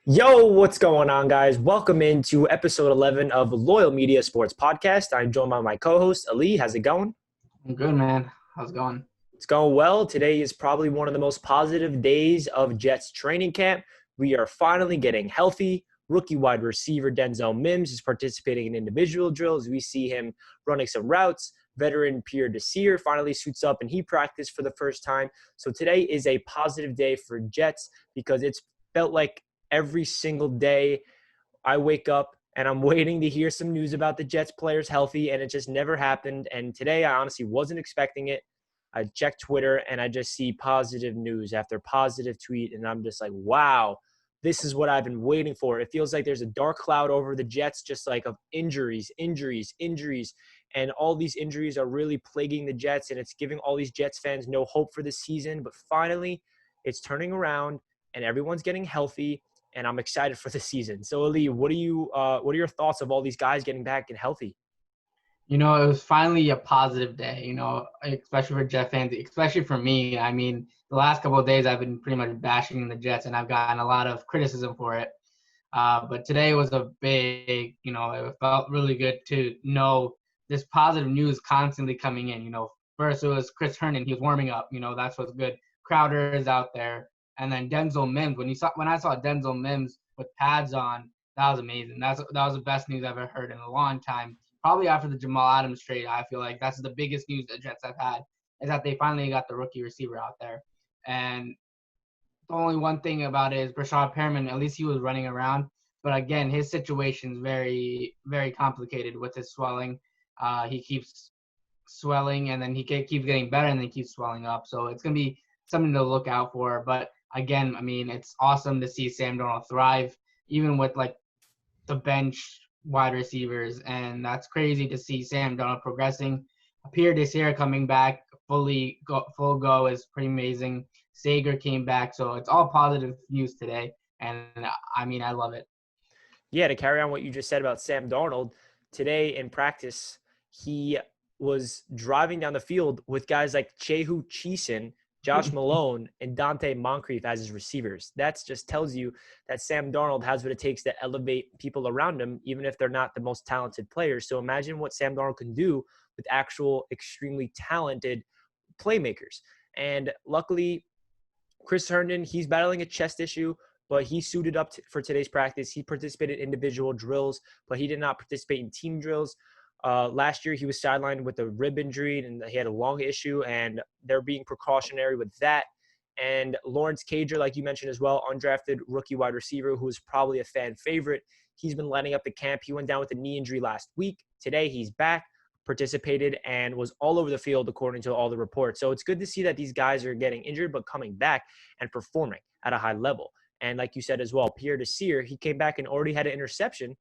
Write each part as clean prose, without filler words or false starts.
Yo, what's going on, guys? Welcome into episode 11 of Loyal Media Sports Podcast. I'm joined by my co-host, Ali. How's it going? I'm good, man. How's it going? It's going well. Today is probably one of the most positive days of Jets training camp. We are finally getting healthy. Rookie wide receiver Denzel Mims is participating in individual drills. We see him running some routes. Veteran Pierre Desir finally suits up and he practiced for the first time. So today is a positive day for Jets because it's felt like every single day I wake up and I'm waiting to hear some news about the Jets players healthy, and it just never happened. And today I honestly wasn't expecting it. I checked Twitter and I just see positive news after positive tweet, and I'm just like, wow, this is what I've been waiting for. It feels like there's a dark cloud over the Jets, just like of injuries. And all these injuries are really plaguing the Jets, and it's giving all these Jets fans no hope for this season. But finally, it's turning around and everyone's getting healthy, and I'm excited for the season. So, Ali, what are your thoughts of all these guys getting back and healthy? It was finally a positive day, especially for Jet fans, especially for me. I mean, the last couple of days I've been pretty much bashing the Jets, and I've gotten a lot of criticism for it. But today was a big, it felt really good to know this positive news constantly coming in. First it was Chris Herndon, he was warming up. That's what's good. Crowder is out there, and then Denzel Mims. When I saw Denzel Mims with pads on, that was amazing. That was the best news I've ever heard in a long time. Probably after the Jamal Adams trade, I feel like that's the biggest news the Jets have had is that they finally got the rookie receiver out there. And the only one thing about it is Brashad Perriman, at least he was running around. But again, his situation is very, very complicated with his swelling. He keeps swelling, and then he keeps getting better, and then he keeps swelling up. So it's going to be something to look out for. But again, I mean, it's awesome to see Sam Darnold thrive, even with like the bench wide receivers, and that's crazy to see Sam Darnold progressing. Pierre Desir coming back full go is pretty amazing. Sager came back, so it's all positive news today, and I mean I love it. Yeah, to carry on what you just said about Sam Darnold, today in practice, he was driving down the field with guys like Chehu Cheeson, Josh Malone, and Dante Moncrief as his receivers. That just tells you that Sam Darnold has what it takes to elevate people around him, even if they're not the most talented players. So imagine what Sam Darnold can do with actual extremely talented playmakers. And luckily, Chris Herndon, he's battling a chest issue, but he suited up for today's practice. He participated in individual drills, but he did not participate in team drills. Last year, he was sidelined with a rib injury, and he had a lung issue, and they're being precautionary with that. And Lawrence Cager, like you mentioned as well, undrafted rookie wide receiver who is probably a fan favorite. He's been lighting up the camp. He went down with a knee injury last week. Today, he's back, participated, and was all over the field according to all the reports. So it's good to see that these guys are getting injured but coming back and performing at a high level. And like you said as well, Pierre Desir, he came back and already had an interception.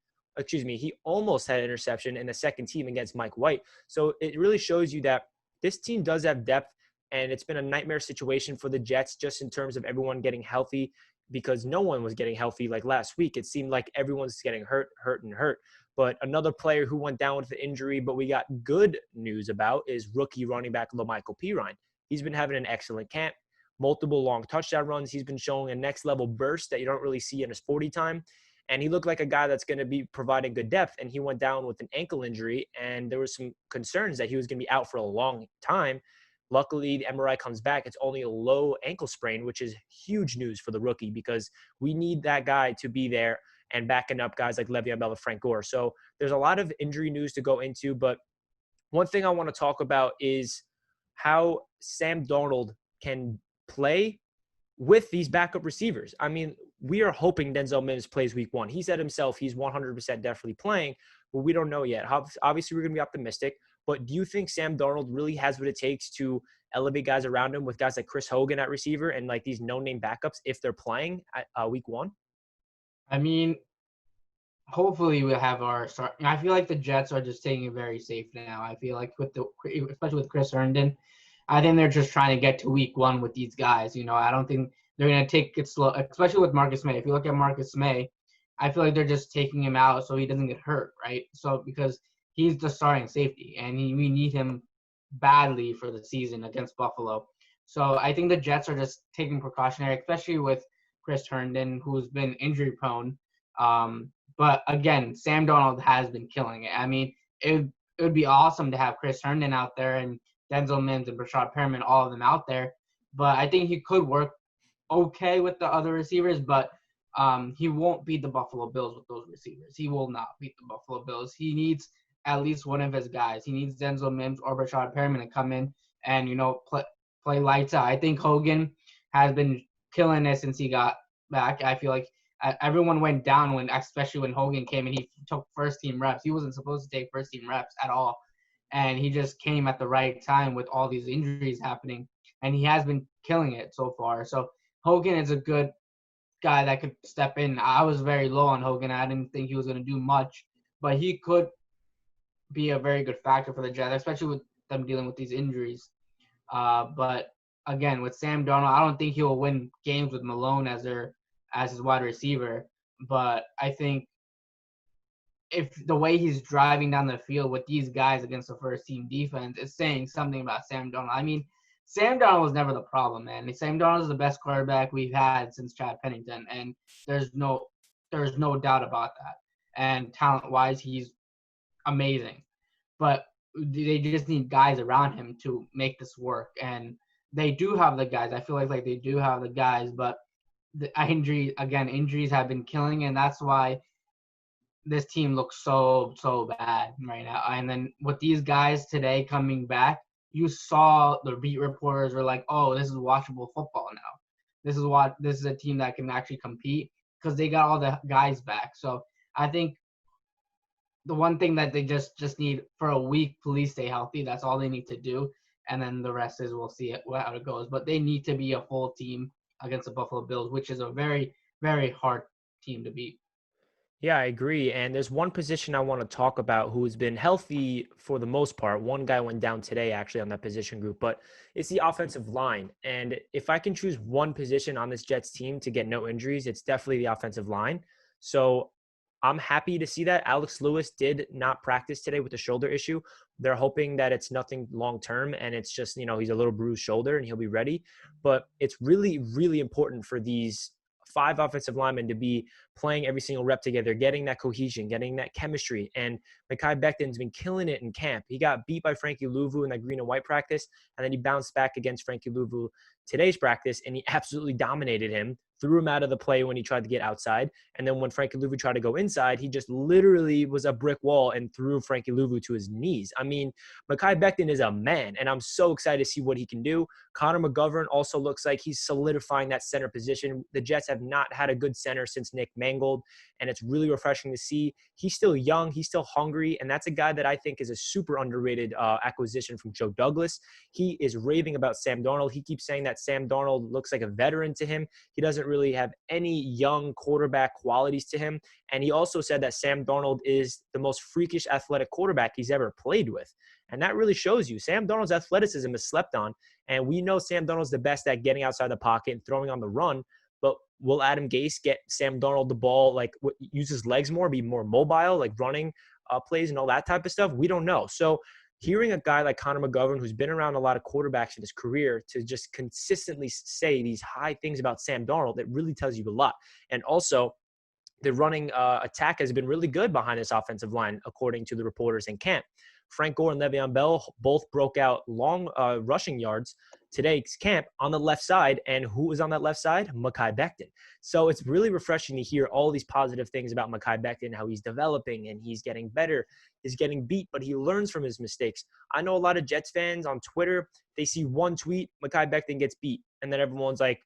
He almost had an interception in the second team against Mike White. So it really shows you that this team does have depth, and it's been a nightmare situation for the Jets just in terms of everyone getting healthy, because no one was getting healthy like last week. It seemed like everyone's getting hurt. But another player who went down with the injury, but we got good news about, is rookie running back LaMichael Pirine. He's been having an excellent camp, multiple long touchdown runs. He's been showing a next level burst that you don't really see in his 40 time. And he looked like a guy that's going to be providing good depth. And he went down with an ankle injury, and there was some concerns that he was going to be out for a long time. Luckily, the MRI comes back. It's only a low ankle sprain, which is huge news for the rookie, because we need that guy to be there and backing up guys like Le'Veon Bell and Frank Gore. So there's a lot of injury news to go into. But one thing I want to talk about is how Sam Darnold can play with these backup receivers. I mean, we are hoping Denzel Mims plays week one. He said himself he's 100% definitely playing, but we don't know yet. Obviously, we're going to be optimistic. But do you think Sam Darnold really has what it takes to elevate guys around him with guys like Chris Hogan at receiver and like these no-name backups if they're playing at week one? I mean, hopefully we'll have our start. I feel like the Jets are just taking it very safe now. I feel like especially with Chris Herndon, I think they're just trying to get to week one with these guys. I don't think they're going to take it slow, especially with Marcus May. If you look at Marcus May, I feel like they're just taking him out so he doesn't get hurt, right? So because he's the starting safety, and we need him badly for the season against Buffalo. So I think the Jets are just taking precautionary, especially with Chris Herndon, who's been injury prone. But again, Sam Darnold has been killing it. I mean, it would be awesome to have Chris Herndon out there and Denzel Mims and Brashad Perriman, all of them out there. But I think he could work okay with the other receivers, but he won't beat the Buffalo Bills with those receivers. He will not beat the Buffalo Bills. He needs at least one of his guys. He needs Denzel Mims or Brashad Perriman to come in and, play lights out. I think Hogan has been killing it since he got back. I feel like everyone went down especially when Hogan came and he took first team reps. He wasn't supposed to take first team reps at all. And he just came at the right time with all these injuries happening. And he has been killing it so far. So Hogan is a good guy that could step in. I was very low on Hogan. I didn't think he was going to do much, but he could be a very good factor for the Jets, especially with them dealing with these injuries. But again, with Sam Darnold, I don't think he will win games with Malone as his wide receiver. But I think if the way he's driving down the field with these guys against the first team defense is saying something about Sam Darnold. I mean, Sam Darnold was never the problem, man. Sam Darnold is the best quarterback we've had since Chad Pennington, and there's no doubt about that. And talent-wise, he's amazing. But they just need guys around him to make this work, and they do have the guys. I feel like they do have the guys, but the injuries have been killing, and that's why this team looks so bad right now. And then with these guys today coming back, you saw the beat reporters were like, "Oh, this is watchable football now. This is a team that can actually compete because they got all the guys back." So I think the one thing that they just need for a week, please stay healthy. That's all they need to do, and then the rest is we'll see how it goes. But they need to be a full team against the Buffalo Bills, which is a very, very hard team to beat. Yeah, I agree. And there's one position I want to talk about who's been healthy for the most part. One guy went down today actually on that position group, but it's the offensive line. And if I can choose one position on this Jets team to get no injuries, it's definitely the offensive line. So I'm happy to see that. Alex Lewis did not practice today with a shoulder issue. They're hoping that it's nothing long-term and it's just, he's a little bruised shoulder and he'll be ready. But it's really, really important for these 5 offensive linemen to be playing every single rep together, getting that cohesion, getting that chemistry. And Mekhi Becton's been killing it in camp. He got beat by Frankie Louvu in that green and white practice, and then he bounced back against Frankie Louvu today's practice, and he absolutely dominated him, threw him out of the play when he tried to get outside. And then when Frankie Louvu tried to go inside, he just literally was a brick wall and threw Frankie Louvu to his knees. I mean, Mekhi Becton is a man, and I'm so excited to see what he can do. Connor McGovern also looks like he's solidifying that center position. The Jets have not had a good center since Nick Mangold, and it's really refreshing to see. He's still young. He's still hungry, and that's a guy that I think is a super underrated acquisition from Joe Douglas. He is raving about Sam Darnold. He keeps saying that Sam Darnold looks like a veteran to him. He doesn't really have any young quarterback qualities to him, and he also said that Sam Darnold is the most freakish athletic quarterback he's ever played with. And that really shows you Sam Darnold's athleticism is slept on, and we know Sam Darnold's the best at getting outside the pocket and throwing on the run. But will Adam Gase get Sam Darnold the ball, use his legs more, be more mobile, like running plays and all that type of stuff? We don't know. So hearing a guy like Connor McGovern, who's been around a lot of quarterbacks in his career, to just consistently say these high things about Sam Darnold, it really tells you a lot. And also, the running attack has been really good behind this offensive line, according to the reporters in camp. Frank Gore and Le'Veon Bell both broke out long rushing yards today's camp on the left side. And who was on that left side? Mekhi Becton. So it's really refreshing to hear all these positive things about Mekhi Becton, how he's developing and he's getting better. He's getting beat, but he learns from his mistakes. I know a lot of Jets fans on Twitter, they see one tweet, Mekhi Becton gets beat. And then everyone's like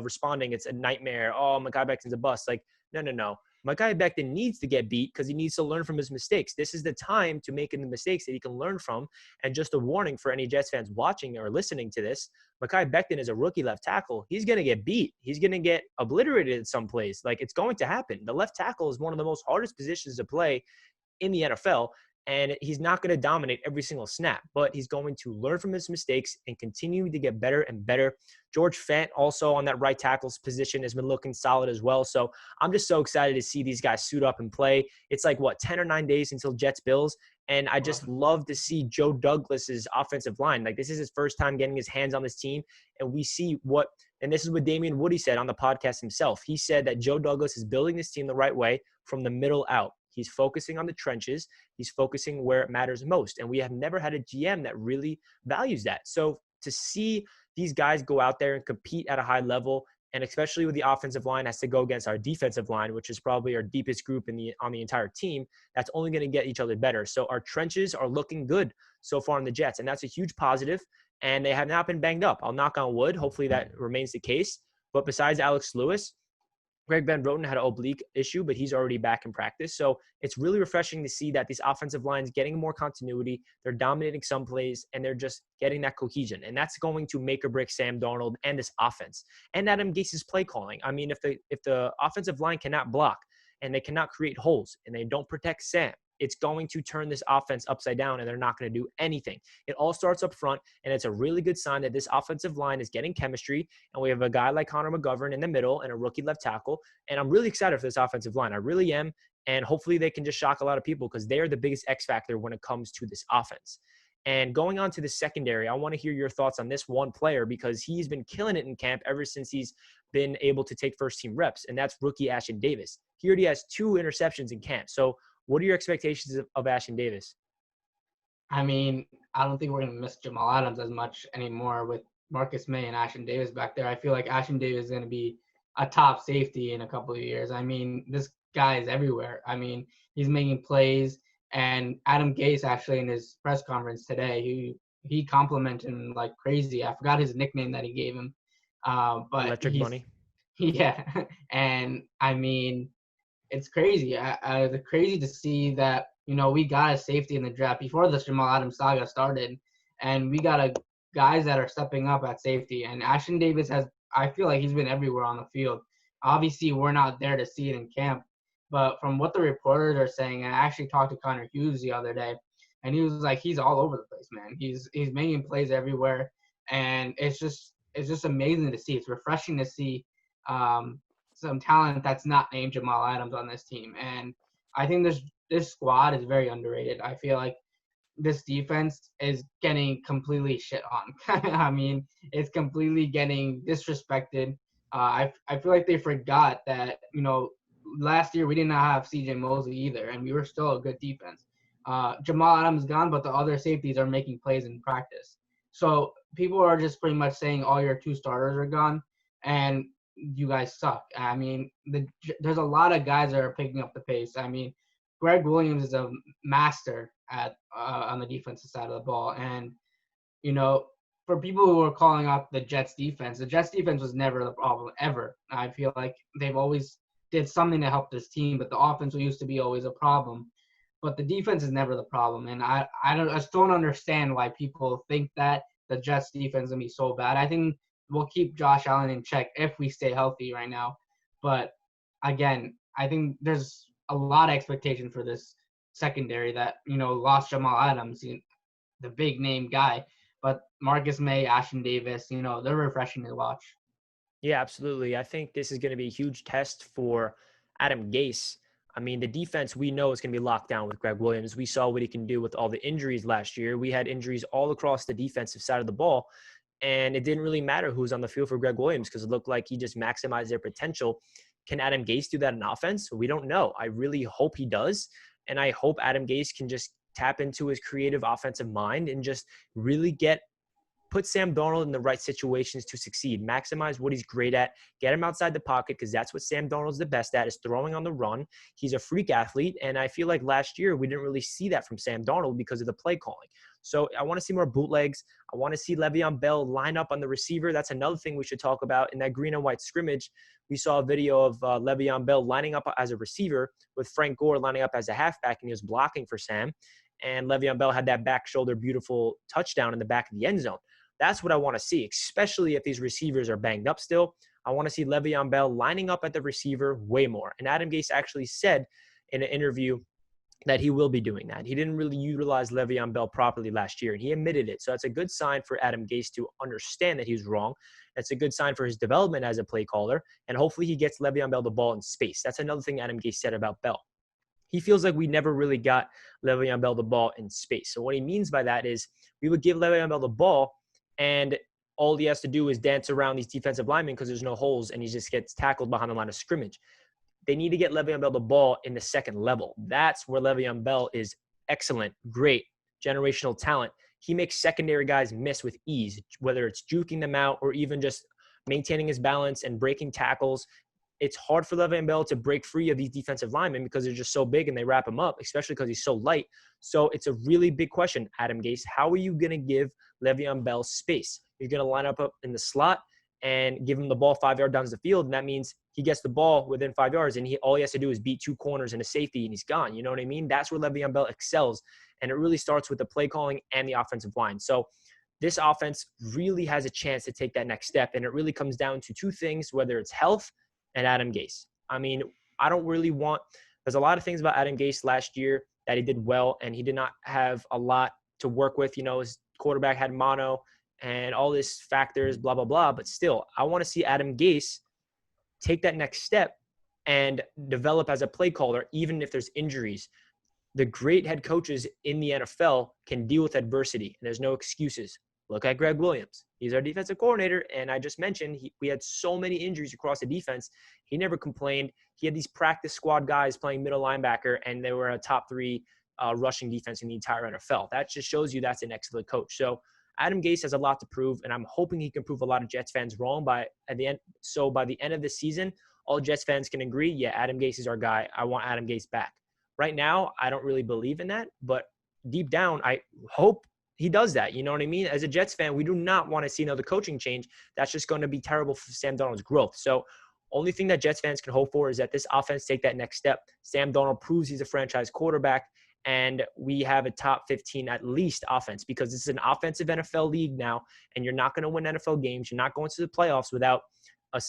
responding, it's a nightmare. Oh, Mekhi Becton's a bust. Like, no. Mekhi Becton needs to get beat because he needs to learn from his mistakes. This is the time to make the mistakes that he can learn from. And just a warning for any Jets fans watching or listening to this, Mekhi Becton is a rookie left tackle. He's going to get beat. He's going to get obliterated at some place. Like, it's going to happen. The left tackle is one of the most hardest positions to play in the NFL. And he's not going to dominate every single snap, but he's going to learn from his mistakes and continue to get better and better. George Fant also on that right tackle's position has been looking solid as well. So I'm just so excited to see these guys suit up and play. It's like, 10 or 9 days until Jets Bills. And I just love to see Joe Douglas's offensive line. Like, this is his first time getting his hands on this team. And we see and this is what Damian Woody said on the podcast himself. He said that Joe Douglas is building this team the right way from the middle out. He's focusing on the trenches. He's focusing where it matters most. And we have never had a GM that really values that. So to see these guys go out there and compete at a high level, and especially with the offensive line has to go against our defensive line, which is probably our deepest group on the entire team, that's only going to get each other better. So our trenches are looking good so far in the Jets, and that's a huge positive. And they have not been banged up. I'll knock on wood. Hopefully that remains the case. But besides Alex Lewis, Greg Van Roten had an oblique issue, but he's already back in practice. So it's really refreshing to see that this offensive line is getting more continuity. They're dominating some plays, and they're just getting that cohesion. And that's going to make or break Sam Darnold and this offense. And Adam Gase's play calling. I mean, if the offensive line cannot block and they cannot create holes and they don't protect Sam, it's going to turn this offense upside down, and they're not going to do anything. It all starts up front, and it's a really good sign that this offensive line is getting chemistry, and we have a guy like Connor McGovern in the middle and a rookie left tackle, and I'm really excited for this offensive line. I really am, and hopefully they can just shock a lot of people because they are the biggest X factor when it comes to this offense. And going on to the secondary, I want to hear your thoughts on this one player because he's been killing it in camp ever since he's been able to take first-team reps, and that's rookie Ashtyn Davis. He already has 2 interceptions in camp, so what are your expectations of Ashtyn Davis? I mean, I don't think we're going to miss Jamal Adams as much anymore with Marcus May and Ashtyn Davis back there. I feel like Ashtyn Davis is going to be a top safety in a couple of years. I mean, this guy is everywhere. I mean, he's making plays. And Adam Gase, actually, in his press conference today, he complimented him like crazy. I forgot his nickname that he gave him. But Electric Bunny. Yeah. And, I mean, it's crazy. It's crazy to see that, we got a safety in the draft before the Jamal Adams saga started, and we got guys that are stepping up at safety. And Ashtyn Davis I feel like he's been everywhere on the field. Obviously, we're not there to see it in camp, but from what the reporters are saying, and I actually talked to Connor Hughes the other day, and he was like, he's all over the place, man. He's making plays everywhere, and it's just amazing to see. It's refreshing to see some talent that's not named Jamal Adams on this team. And I think this squad is very underrated. I feel like this defense is getting completely shit on. I mean, it's completely getting disrespected. I feel like they forgot that, last year we did not have C.J. Mosley either, and we were still a good defense. Jamal Adams is gone, but the other safeties are making plays in practice. So people are just pretty much saying all your 2 starters are gone, and you guys suck. I mean, there's a lot of guys that are picking up the pace. I mean, Greg Williams is a master at on the defensive side of the ball. And, for people who are calling out the Jets defense was never the problem, ever. I feel like they've always did something to help this team, but the offense used to be always a problem. But the defense is never the problem. And I just don't understand why people think that the Jets defense is going to be so bad. I think we'll keep Josh Allen in check if we stay healthy right now. But, again, I think there's a lot of expectation for this secondary that, lost Jamal Adams, the big name guy. But Marcus May, Ashtyn Davis, they're refreshing to watch. Yeah, absolutely. I think this is going to be a huge test for Adam Gase. I mean, the defense we know is going to be locked down with Greg Williams. We saw what he can do with all the injuries last year. We had injuries all across the defensive side of the ball. And it didn't really matter who was on the field for Greg Williams because it looked like he just maximized their potential. Can Adam Gase do that in offense? We don't know. I really hope he does. And I hope Adam Gase can just tap into his creative offensive mind and just really put Sam Darnold in the right situations to succeed, maximize what he's great at, get him outside the pocket because that's what Sam Darnold's the best at is throwing on the run. He's a freak athlete, and I feel like last year we didn't really see that from Sam Darnold because of the play calling. So I want to see more bootlegs. I want to see Le'Veon Bell line up on the receiver. That's another thing we should talk about. In that green and white scrimmage, we saw a video of Le'Veon Bell lining up as a receiver with Frank Gore lining up as a halfback, and he was blocking for Sam. And Le'Veon Bell had that back shoulder beautiful touchdown in the back of the end zone. That's what I want to see, especially if these receivers are banged up still. I want to see Le'Veon Bell lining up at the receiver way more. And Adam Gase actually said in an interview that he will be doing that. He didn't really utilize Le'Veon Bell properly last year, and he admitted it. So that's a good sign for Adam Gase to understand that he was wrong. That's a good sign for his development as a play caller, and hopefully he gets Le'Veon Bell the ball in space. That's another thing Adam Gase said about Bell. He feels like we never really got Le'Veon Bell the ball in space. So what he means by that is we would give Le'Veon Bell the ball, and all he has to do is dance around these defensive linemen because there's no holes, and he just gets tackled behind the line of scrimmage. They need to get Le'Veon Bell the ball in the second level. That's where Le'Veon Bell is excellent, great, generational talent. He makes secondary guys miss with ease, whether it's juking them out or even just maintaining his balance and breaking tackles. It's hard for Le'Veon Bell to break free of these defensive linemen because they're just so big and they wrap him up, especially because he's so light. So it's a really big question, Adam Gase. How are you going to give Le'Veon Bell space? You're going to line up in the slot and give him the ball 5 yards down the field, and that means he gets the ball within 5 yards, and all he has to do is beat two corners and a safety, and he's gone. You know what I mean? That's where Le'Veon Bell excels, and it really starts with the play calling and the offensive line. So this offense really has a chance to take that next step, and it really comes down to two things, whether it's health and Adam Gase. I mean, I don't really want – there's a lot of things about Adam Gase last year that he did well, and he did not have a lot to work with. You know, his quarterback had mono and all these factors, blah, blah, blah. But still, I want to see Adam Gase take that next step and develop as a play caller, even if there's injuries. The great head coaches in the NFL can deal with adversity, and there's no excuses. Look at Greg Williams. He's our defensive coordinator, and I just mentioned we had so many injuries across the defense. He never complained. He had these practice squad guys playing middle linebacker, and they were a top 3 rushing defense in the entire NFL. That just shows you that's an excellent coach. So Adam Gase has a lot to prove, and I'm hoping he can prove a lot of Jets fans wrong by the end. So by the end of the season, all Jets fans can agree, yeah, Adam Gase is our guy. I want Adam Gase back. Right now, I don't really believe in that, but deep down, I hope he does that. You know what I mean? As a Jets fan, we do not want to see another coaching change. That's just going to be terrible for Sam Darnold's growth. So only thing that Jets fans can hope for is that this offense take that next step. Sam Darnold proves he's a franchise quarterback, and we have a top 15 at least offense, because this is an offensive NFL league now, and you're not going to win NFL games. You're not going to the playoffs without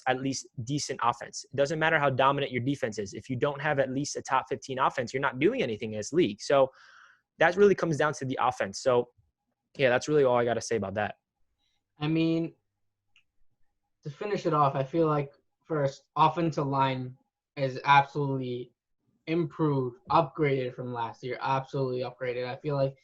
at least decent offense. It doesn't matter how dominant your defense is. If you don't have at least a top 15 offense, you're not doing anything in this league. So that really comes down to the offense. So yeah, that's really all I got to say about that. I mean, to finish it off, I feel like first, offensive line is absolutely improved, upgraded from last year, absolutely upgraded. I feel like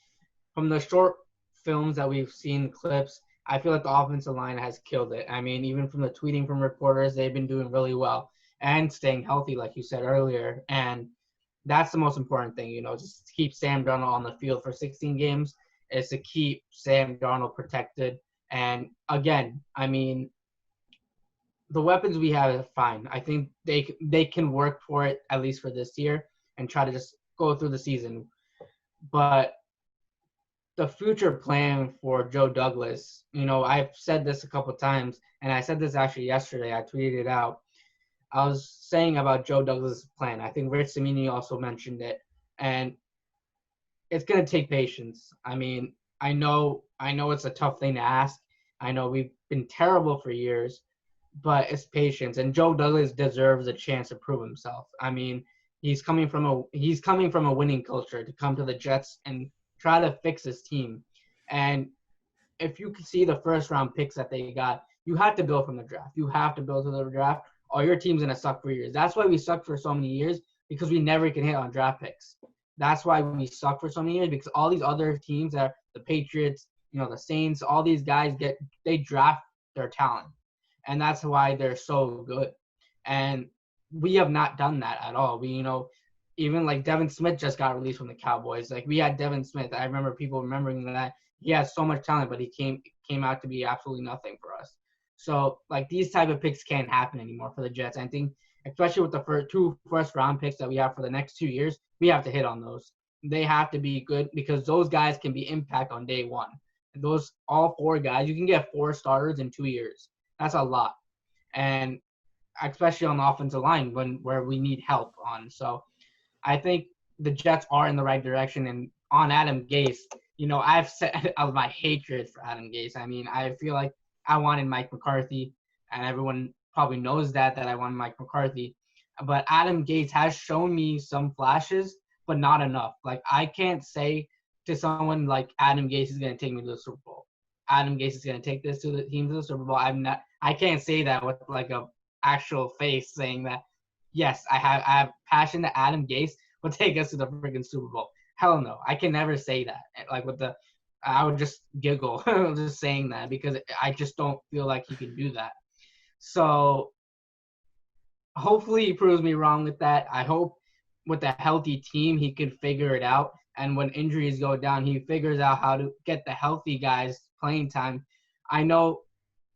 from the short films that we've seen, clips, I feel like the offensive line has killed it. I mean, even from the tweeting from reporters, they've been doing really well and staying healthy, like you said earlier. And that's the most important thing, you know, just to keep Sam Darnold on the field for 16 games is to keep Sam Darnold protected. And again, I mean, the weapons we have are fine. I think they can work for it, at least for this year, and try to just go through the season. But the future plan for Joe Douglas, you know, I've said this a couple of times, and I said this actually yesterday. I tweeted it out. I was saying about Joe Douglas' plan. I think Rich Cimini also mentioned it. And it's going to take patience. I mean, I know it's a tough thing to ask. I know we've been terrible for years, but it's patience. And Joe Douglas deserves a chance to prove himself. I mean, he's coming from a winning culture to come to the Jets and try to fix his team. And if you can see the first round picks that they got, you have to build from the draft. You have to build to the draft, or your team's going to suck for years. That's why we sucked for so many years, because we never can hit on draft picks. That's why we suck for so many years, because all these other teams, that the Patriots, you know, the Saints, all these guys they draft their talent. And that's why they're so good. And we have not done that at all. We, you know, even like Devin Smith just got released from the Cowboys. Like, we had Devin Smith. I remember people remembering that he has so much talent, but he came out to be absolutely nothing for us. So, like, these type of picks can't happen anymore for the Jets. I think, especially with the two first-round picks that we have for the next 2 years, we have to hit on those. They have to be good, because those guys can be impact on day one. And those, all 4 guys, you can get 4 starters in 2 years. That's a lot. And especially on the offensive line where we need help on. So I think the Jets are in the right direction. And on Adam Gase, you know, I've said my hatred for Adam Gase. I mean, I feel like I wanted Mike McCarthy, and everyone probably knows that I wanted Mike McCarthy. But Adam Gase has shown me some flashes but not enough. Like, I can't say to someone like Adam Gase is going to take me to the Super Bowl. Adam Gase is going to take this to the team to the Super Bowl. I can't say that with like a actual face saying that, yes, I have passion that Adam Gase will take us to the freaking Super Bowl. Hell no. I can never say that. Like I would just giggle just saying that because I just don't feel like he can do that. So hopefully he proves me wrong with that. I hope with a healthy team he can figure it out. And when injuries go down, he figures out how to get the healthy guys playing time. I know,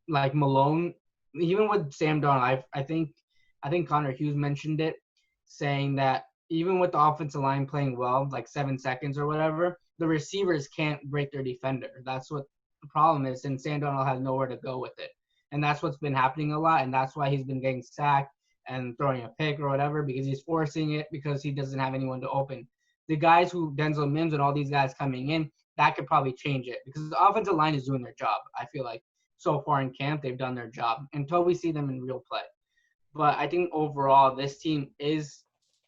like Malone, even with Sam Darnold, I think Connor Hughes mentioned it, saying that even with the offensive line playing well, like 7 seconds or whatever, the receivers can't break their defender. That's what the problem is, and Sam Darnold has nowhere to go with it. And that's what's been happening a lot, and that's why he's been getting sacked and throwing a pick or whatever, because he's forcing it because he doesn't have anyone to open. The guys who Denzel, Mims, and all these guys coming in, that could probably change it because the offensive line is doing their job. I feel like so far in camp, they've done their job until we see them in real play. But I think overall, this team is,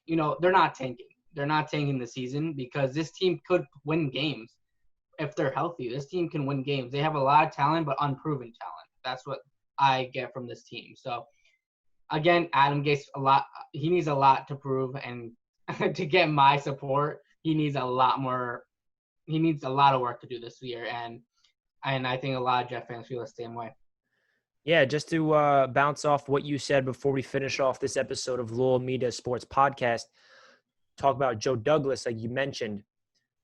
they're not tanking. They're not tanking the season because this team could win games if they're healthy. This team can win games. They have a lot of talent, but unproven talent. That's what I get from this team. So, again, Adam Gase, he needs a lot to prove, and to get my support, he needs a lot of work to do this year, and I think a lot of Jet fans feel the same way. Yeah, just to bounce off what you said before we finish off this episode of Loyal Media Sports Podcast, talk about Joe Douglas, like you mentioned.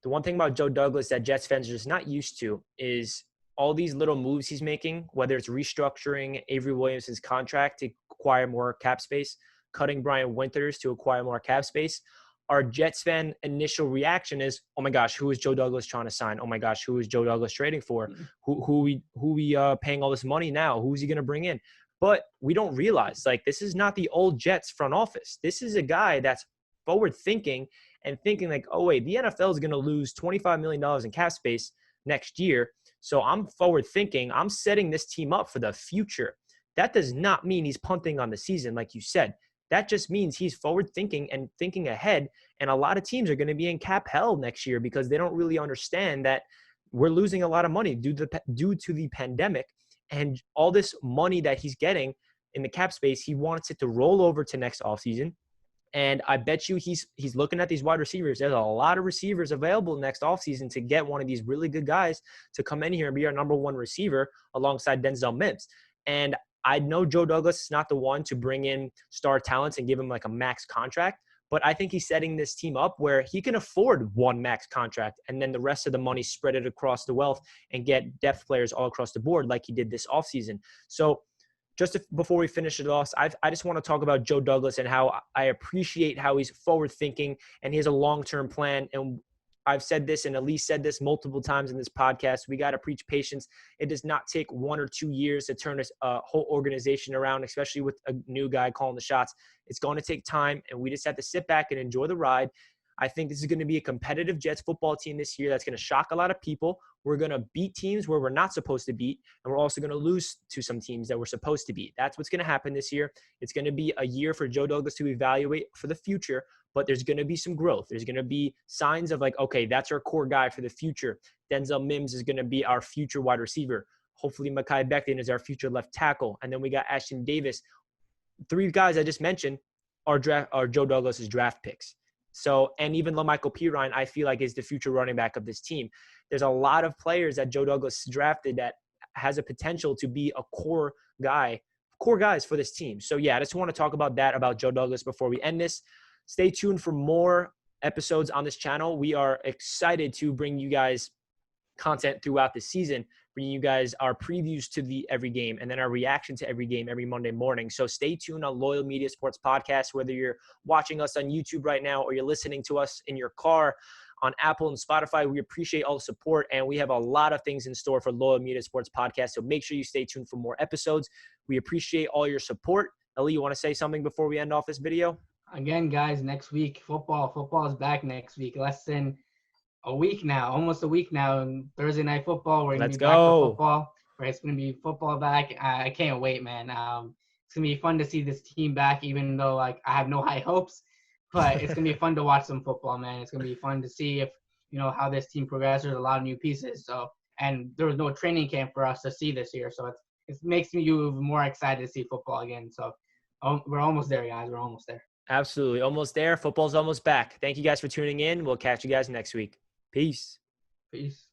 The one thing about Joe Douglas that Jets fans are just not used to is all these little moves he's making, whether it's restructuring Avery Williams' contract to acquire more cap space, cutting Brian Winters to acquire more cap space. Our Jets fan initial reaction is, oh my gosh, who is Joe Douglas trying to sign? Oh my gosh, who is Joe Douglas trading for? Who we paying all this money now? Who's he going to bring in? But we don't realize, like, this is not the old Jets front office. This is a guy that's forward thinking and thinking like, oh wait, the NFL is going to lose $25 million in cap space next year. So I'm forward thinking. I'm setting this team up for the future. That does not mean he's punting on the season, like you said. That just means he's forward thinking and thinking ahead. And a lot of teams are going to be in cap hell next year because they don't really understand that we're losing a lot of money due to the pandemic, and all this money that he's getting in the cap space, he wants it to roll over to next offseason. And I bet you he's looking at these wide receivers. There's a lot of receivers available next offseason to get one of these really good guys to come in here and be our number one receiver alongside Denzel Mims. And I know Joe Douglas is not the one to bring in star talents and give him like a max contract, but I think he's setting this team up where he can afford one max contract and then the rest of the money spread it across the wealth and get depth players all across the board like he did this offseason. So before we finish it off, I just want to talk about Joe Douglas and how I appreciate how he's forward thinking and he has a long-term plan. And I've said this, and Elise said this multiple times in this podcast. We got to preach patience. It does not take 1 or 2 years to turn a whole organization around, especially with a new guy calling the shots. It's going to take time, and we just have to sit back and enjoy the ride. I think this is going to be a competitive Jets football team this year that's going to shock a lot of people. We're going to beat teams where we're not supposed to beat, and we're also going to lose to some teams that we're supposed to beat. That's what's going to happen this year. It's going to be a year for Joe Douglas to evaluate for the future, but there's going to be some growth. There's going to be signs of like, okay, that's our core guy for the future. Denzel Mims is going to be our future wide receiver. Hopefully Mekhi Becton is our future left tackle. And then we got Ashton Davis. 3 guys I just mentioned are Joe Douglas's draft picks. So, and even LaMichael Pirine, I feel like is the future running back of this team. There's a lot of players that Joe Douglas drafted that has a potential to be a core guys for this team. So yeah, I just want to talk about that, about Joe Douglas before we end this. Stay tuned for more episodes on this channel. We are excited to bring you guys content throughout the season, bringing you guys our previews to every game and then our reaction to every game every Monday morning. So stay tuned on Loyal Media Sports Podcast, whether you're watching us on YouTube right now or you're listening to us in your car on Apple and Spotify. We appreciate all the support, and we have a lot of things in store for Loyal Media Sports Podcast. So make sure you stay tuned for more episodes. We appreciate all your support. Ellie, you want to say something before we end off this video? Again, guys, next week, football is back next week. Less than a week now, almost a week now. And Thursday Night Football, we're going to be back to football. It's going to be football back. I can't wait, man. It's going to be fun to see this team back, even though like I have no high hopes. But it's gonna be fun to watch some football, man. It's gonna be fun to see if how this team progresses. There's a lot of new pieces, so and there was no training camp for us to see this year, so it makes me even more excited to see football again. So we're almost there, guys. We're almost there. Absolutely. Almost there. Football's almost back. Thank you guys for tuning in. We'll catch you guys next week. Peace. Peace.